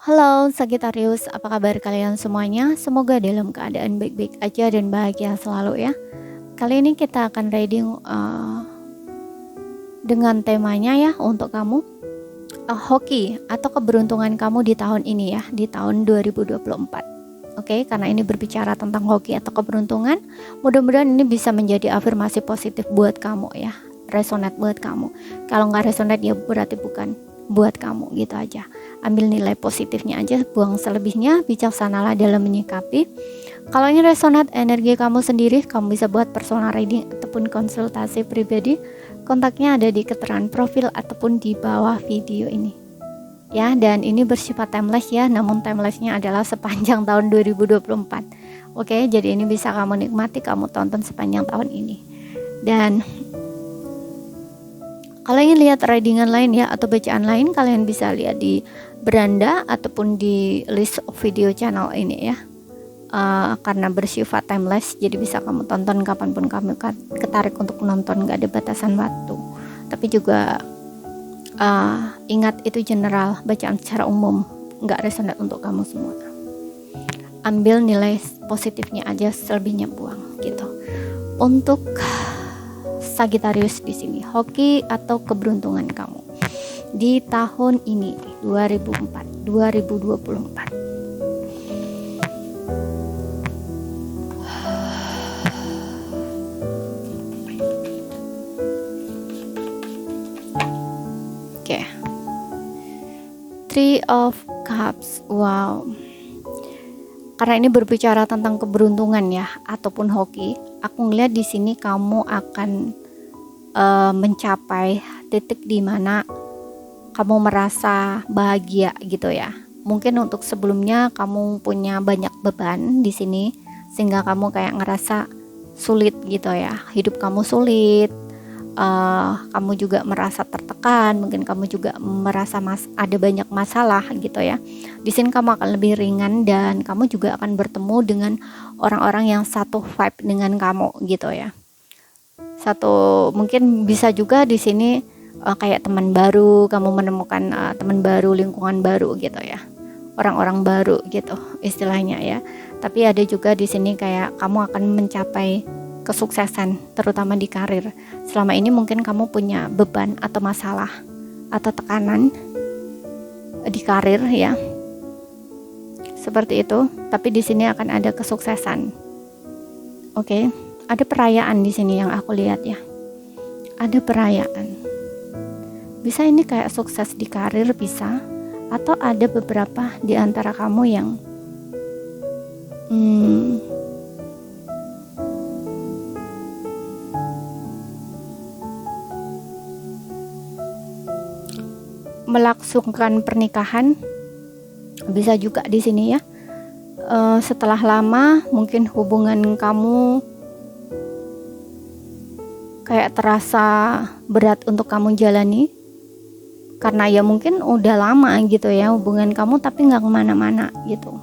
Halo Sagittarius, apa kabar kalian semuanya? Semoga dalam keadaan baik-baik aja dan bahagia selalu ya. Kali ini kita akan reading dengan temanya ya untuk kamu hoki atau keberuntungan kamu di tahun ini ya, di tahun 2024. Oke, karena ini berbicara tentang hoki atau keberuntungan, mudah-mudahan ini bisa menjadi afirmasi positif buat kamu ya, resonate buat kamu. Kalau nggak resonate ya berarti bukan buat kamu gitu aja. Ambil nilai positifnya aja, buang selebihnya, bijaksanalah dalam menyikapi. Kalau ini resonate energi kamu sendiri, kamu bisa buat personal reading ataupun konsultasi pribadi. Kontaknya ada di keterangan profil ataupun di bawah video ini. Ya, dan ini bersifat timeless ya, namun timelessnya adalah sepanjang tahun 2024. Oke, jadi ini bisa kamu nikmati, kamu tonton sepanjang tahun ini. Dan kalau ingin lihat readingan lain ya atau bacaan lain, kalian bisa lihat di beranda ataupun di list video channel ini ya. Karena bersifat timeless, jadi bisa kamu tonton kapanpun kamu ketarik untuk nonton, gak ada batasan waktu. Tapi juga ingat itu general, bacaan secara umum, gak resonate untuk kamu semua. Ambil nilai positifnya aja, selebihnya buang gitu. Untuk Sagittarius di sini, hoki atau keberuntungan kamu di tahun ini 2024. Oke. Three of Cups. Wow. Karena ini berbicara tentang keberuntungan ya ataupun hoki, aku ngeliat di sini kamu akan mencapai titik di mana kamu merasa bahagia gitu ya. Mungkin untuk sebelumnya kamu punya banyak beban di sini sehingga kamu kayak ngerasa sulit gitu ya. Hidup kamu sulit, kamu juga merasa tertekan, mungkin kamu juga merasa ada banyak masalah gitu ya. Di sini kamu akan lebih ringan dan kamu juga akan bertemu dengan orang-orang yang satu vibe dengan kamu gitu ya. Mungkin bisa juga di sini kayak teman baru, kamu menemukan teman baru, lingkungan baru gitu ya, orang-orang baru gitu istilahnya ya. Tapi ada juga di sini kayak kamu akan mencapai kesuksesan, terutama di karir. Selama ini mungkin kamu punya beban atau masalah atau tekanan di karir ya, seperti itu. Tapi di sini akan ada kesuksesan. Oke. Ada perayaan di sini yang aku lihat ya. Ada perayaan. Bisa ini kayak sukses di karir bisa, atau ada beberapa di antara kamu yang melangsungkan pernikahan. Bisa juga di sini ya. Setelah lama mungkin hubungan kamu kayak terasa berat untuk kamu jalani karena ya mungkin udah lama gitu ya hubungan kamu tapi nggak kemana-mana gitu.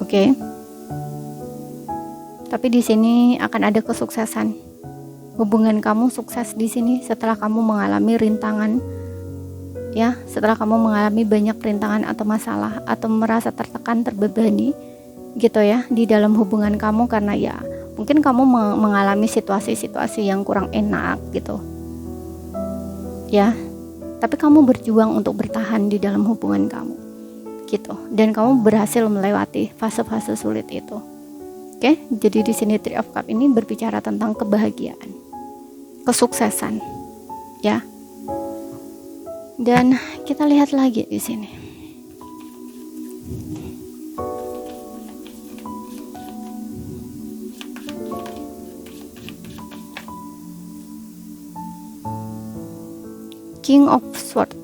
Oke. Tapi di sini akan ada kesuksesan. Hubungan kamu sukses di sini setelah kamu mengalami rintangan ya, setelah kamu mengalami banyak rintangan atau masalah atau merasa tertekan, terbebani gitu ya di dalam hubungan kamu karena ya mungkin kamu mengalami situasi-situasi yang kurang enak gitu ya, tapi kamu berjuang untuk bertahan di dalam hubungan kamu gitu, dan kamu berhasil melewati fase-fase sulit itu. Oke, jadi di sini Three of Cups ini berbicara tentang kebahagiaan, kesuksesan ya. Dan kita lihat lagi di sini. King of Swords.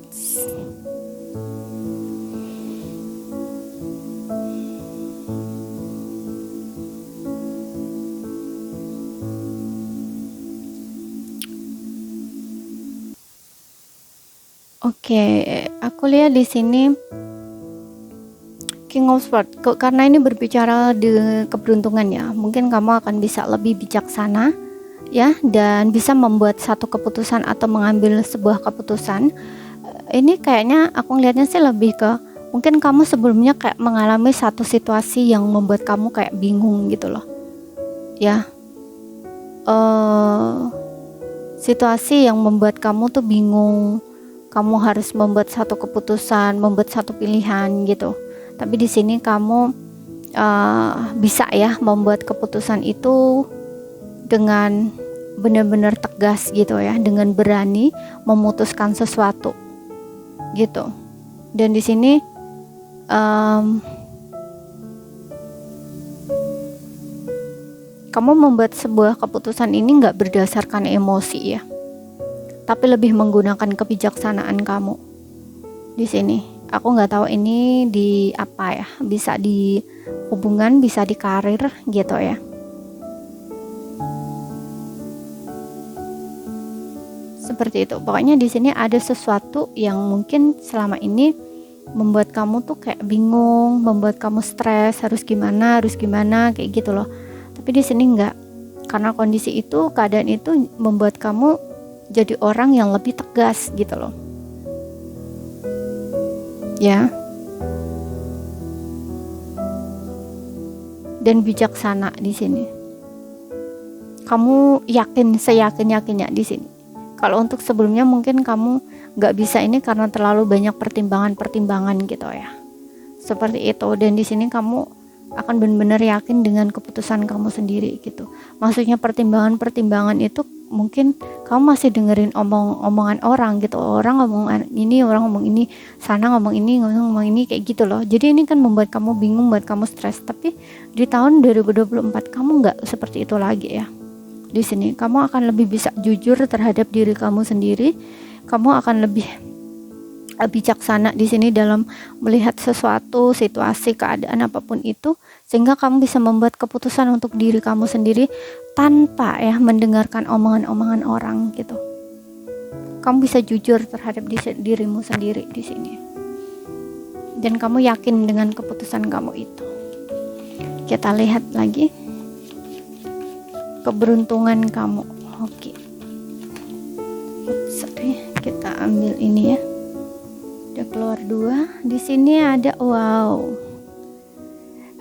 Oke, aku lihat di sini King of Swords. Karena ini berbicara di keberuntungan ya. Mungkin kamu akan bisa lebih bijaksana ya, dan bisa membuat satu keputusan atau mengambil sebuah keputusan Ini kayaknya aku ngelihatnya sih lebih ke mungkin kamu sebelumnya kayak mengalami satu situasi yang membuat kamu kayak bingung gitu loh ya. Situasi yang membuat kamu tuh bingung, kamu harus membuat satu keputusan, membuat satu pilihan gitu. Tapi di sini kamu bisa ya membuat keputusan itu dengan benar-benar tegas gitu ya, dengan berani memutuskan sesuatu gitu. Dan di sini kamu membuat sebuah keputusan ini nggak berdasarkan emosi ya, tapi lebih menggunakan kebijaksanaan kamu. Di sini aku nggak tahu ini di apa ya, bisa di hubungan, bisa di karir gitu ya. Seperti itu. Pokoknya di sini ada sesuatu yang mungkin selama ini membuat kamu tuh kayak bingung, membuat kamu stres, harus gimana kayak gitu loh. Tapi di sini enggak. Karena kondisi itu, keadaan itu membuat kamu jadi orang yang lebih tegas gitu loh. Ya. Dan bijaksana di sini. Kamu yakin, seyakin-yakinnya di sini. Kalau untuk sebelumnya mungkin kamu nggak bisa ini karena terlalu banyak pertimbangan gitu ya. Seperti itu. Dan di sini kamu akan benar-benar yakin dengan keputusan kamu sendiri gitu. Maksudnya pertimbangan itu mungkin kamu masih dengerin omongan orang gitu. Orang ngomong ini, orang ngomong ini, sana ngomong ini kayak gitu loh. Jadi ini kan membuat kamu bingung, membuat kamu stres. Tapi di tahun 2024 kamu nggak seperti itu lagi ya. Di sini kamu akan lebih bisa jujur terhadap diri kamu sendiri. Kamu akan lebih bijaksana di sini dalam melihat sesuatu, situasi, keadaan apapun itu, sehingga kamu bisa membuat keputusan untuk diri kamu sendiri tanpa ya mendengarkan omongan-omongan orang gitu. Kamu bisa jujur terhadap dirimu sendiri di sini. Dan kamu yakin dengan keputusan kamu itu. Kita lihat lagi keberuntungan kamu. Oke. Sorry, kita ambil ini ya. Udah keluar 2. Di sini ada wow.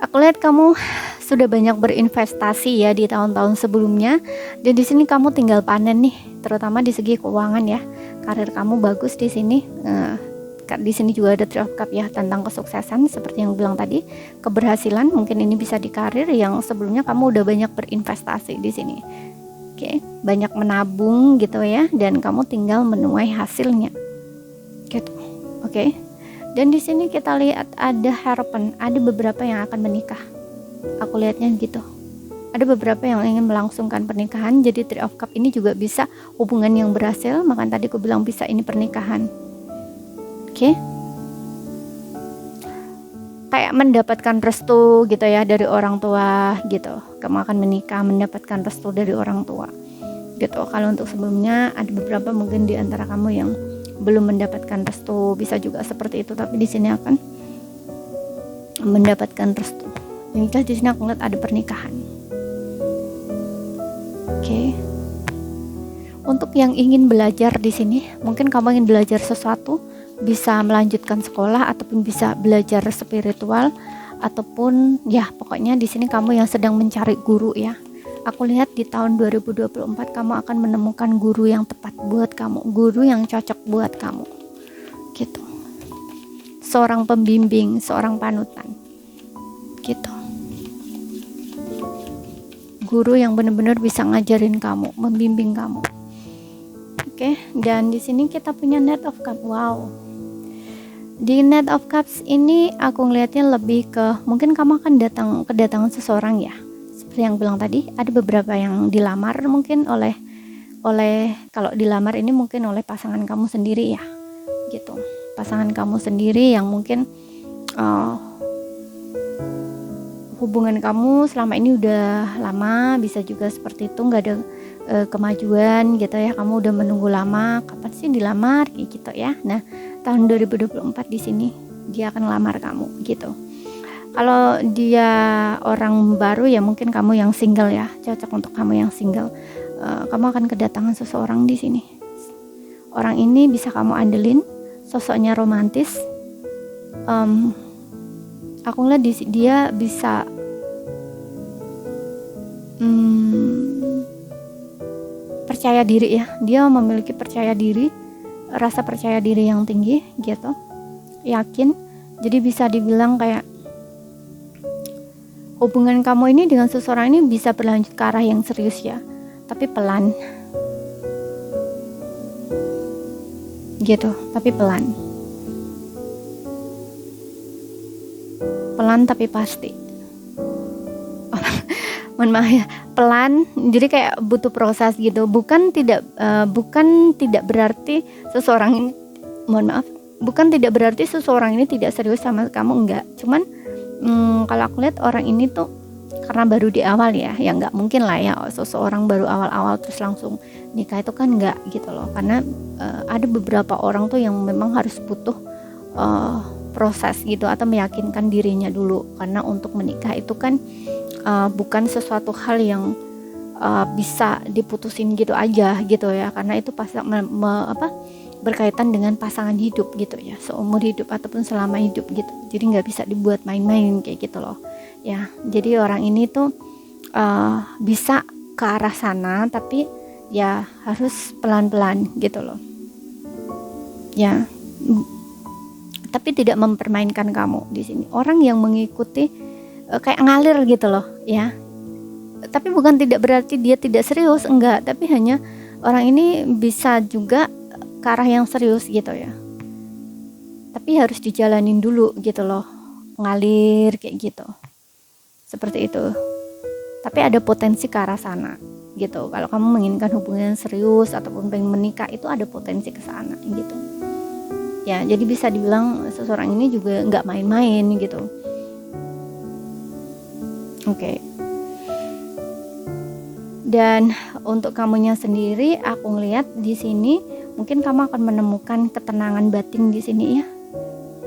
Aku lihat kamu sudah banyak berinvestasi ya di tahun-tahun sebelumnya. Dan di sini kamu tinggal panen nih, terutama di segi keuangan ya. Karir kamu bagus di sini. Di sini juga ada Three of Cups ya, tentang kesuksesan seperti yang bilang tadi, keberhasilan. Mungkin ini bisa di karir yang sebelumnya kamu udah banyak berinvestasi di sini. Oke, banyak menabung gitu ya, dan kamu tinggal menuai hasilnya. Gitu. Oke. Dan di sini kita lihat ada harapan, ada beberapa yang akan menikah. Aku lihatnya gitu. Ada beberapa yang ingin melangsungkan pernikahan. Jadi Three of Cups ini juga bisa hubungan yang berhasil. Makanya tadi aku bilang bisa ini pernikahan. Oke. Kayak mendapatkan restu gitu ya dari orang tua gitu. Kamu akan menikah, mendapatkan restu dari orang tua gitu. Kalau untuk sebelumnya ada beberapa mungkin di antara kamu yang belum mendapatkan restu, bisa juga seperti itu. Tapi di sini akan mendapatkan restu. Yang jelas di sini aku lihat ada pernikahan. Oke. Untuk yang ingin belajar di sini, mungkin kamu ingin belajar sesuatu, bisa melanjutkan sekolah ataupun bisa belajar spiritual, ataupun ya pokoknya di sini kamu yang sedang mencari guru ya. Aku lihat di tahun 2024 kamu akan menemukan guru yang tepat buat kamu, guru yang cocok buat kamu gitu. Seorang pembimbing, seorang panutan gitu. Guru yang benar-benar bisa ngajarin kamu, membimbing kamu. Oke, dan di sini kita punya Knight of Cups. Wow. Di Knight of Cups ini aku ngelihatnya lebih ke mungkin kamu akan kedatangan seseorang ya. Seperti yang bilang tadi, ada beberapa yang dilamar mungkin oleh kalau dilamar ini mungkin oleh pasangan kamu sendiri ya. Gitu. Pasangan kamu sendiri yang mungkin hubungan kamu selama ini udah lama, bisa juga seperti itu, nggak ada kemajuan gitu ya. Kamu udah menunggu lama, kapan sih dilamar kayak gitu ya. Nah, tahun 2024 di sini dia akan lamar kamu gitu. Kalau dia orang baru ya mungkin kamu yang single ya, cocok untuk kamu yang single. Kamu akan kedatangan seseorang di sini. Orang ini bisa kamu andelin, sosoknya romantis. Aku ngeliat dia bisa percaya diri ya. Dia memiliki percaya diri, rasa percaya diri yang tinggi gitu, yakin. Jadi bisa dibilang kayak hubungan kamu ini dengan seseorang ini bisa berlanjut ke arah yang serius ya, tapi pelan gitu, tapi pelan tapi pasti. Mohon maaf ya, pelan, jadi kayak butuh proses gitu. Bukan tidak berarti seseorang ini, mohon maaf, bukan tidak berarti seseorang ini tidak serius sama kamu, enggak. Cuman kalau aku lihat orang ini tuh karena baru di awal ya nggak mungkin lah ya seseorang baru awal-awal terus langsung nikah, itu kan enggak gitu loh. Karena ada beberapa orang tuh yang memang harus butuh proses gitu, atau meyakinkan dirinya dulu. Karena untuk menikah itu kan bukan sesuatu hal yang bisa diputusin gitu aja gitu ya, karena itu berkaitan dengan pasangan hidup gitu ya, seumur hidup ataupun selama hidup gitu. Jadi nggak bisa dibuat main-main kayak gitu loh ya. Jadi orang ini tuh bisa ke arah sana, tapi ya harus pelan-pelan gitu loh ya. Tapi tidak mempermainkan kamu di sini. Orang yang mengikuti kayak ngalir gitu loh ya. Tapi bukan tidak berarti dia tidak serius, enggak, tapi hanya orang ini bisa juga ke arah yang serius gitu ya. Tapi harus dijalanin dulu gitu loh, ngalir kayak gitu. Seperti itu. Tapi ada potensi ke arah sana gitu. Kalau kamu menginginkan hubungan serius ataupun pengen menikah, itu ada potensi ke sana gitu. Ya, jadi bisa dibilang seseorang ini juga nggak main-main gitu. Oke. Dan untuk kamunya sendiri, aku ngelihat di sini mungkin kamu akan menemukan ketenangan batin di sini ya.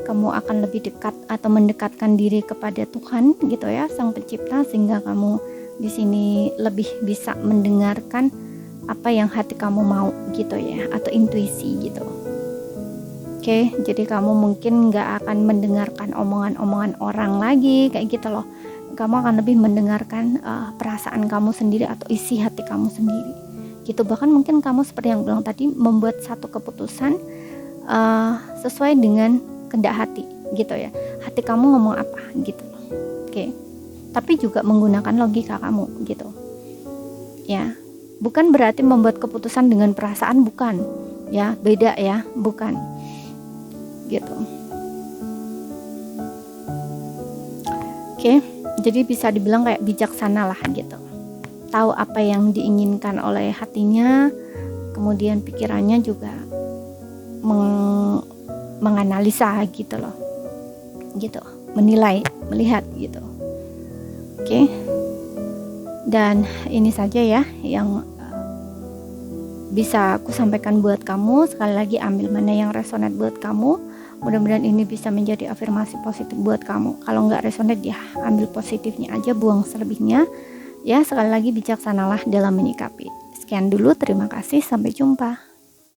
Kamu akan lebih dekat atau mendekatkan diri kepada Tuhan gitu ya, Sang Pencipta, sehingga kamu di sini lebih bisa mendengarkan apa yang hati kamu mau gitu ya, atau intuisi gitu. Oke, jadi kamu mungkin nggak akan mendengarkan omongan-omongan orang lagi kayak gitu loh. Kamu akan lebih mendengarkan perasaan kamu sendiri atau isi hati kamu sendiri gitu. Bahkan mungkin kamu seperti yang bilang tadi, membuat satu keputusan sesuai dengan kehendak hati gitu ya. Hati kamu ngomong apa gitu. Oke. Tapi juga menggunakan logika kamu gitu ya. Bukan berarti membuat keputusan dengan perasaan, bukan ya, beda ya, bukan gitu. Oke. Jadi bisa dibilang kayak bijaksana lah gitu. Tahu apa yang diinginkan oleh hatinya, kemudian pikirannya juga menganalisa gitu loh. Gitu, menilai, melihat gitu. Oke. Dan ini saja ya yang bisa aku sampaikan buat kamu. Sekali lagi, ambil mana yang resonate buat kamu. Mudah-mudahan ini bisa menjadi afirmasi positif buat kamu. Kalau nggak resonate ya ambil positifnya aja, buang selebihnya ya. Sekali lagi, bijaksanalah dalam menyikapi. Sekian dulu, terima kasih, sampai jumpa.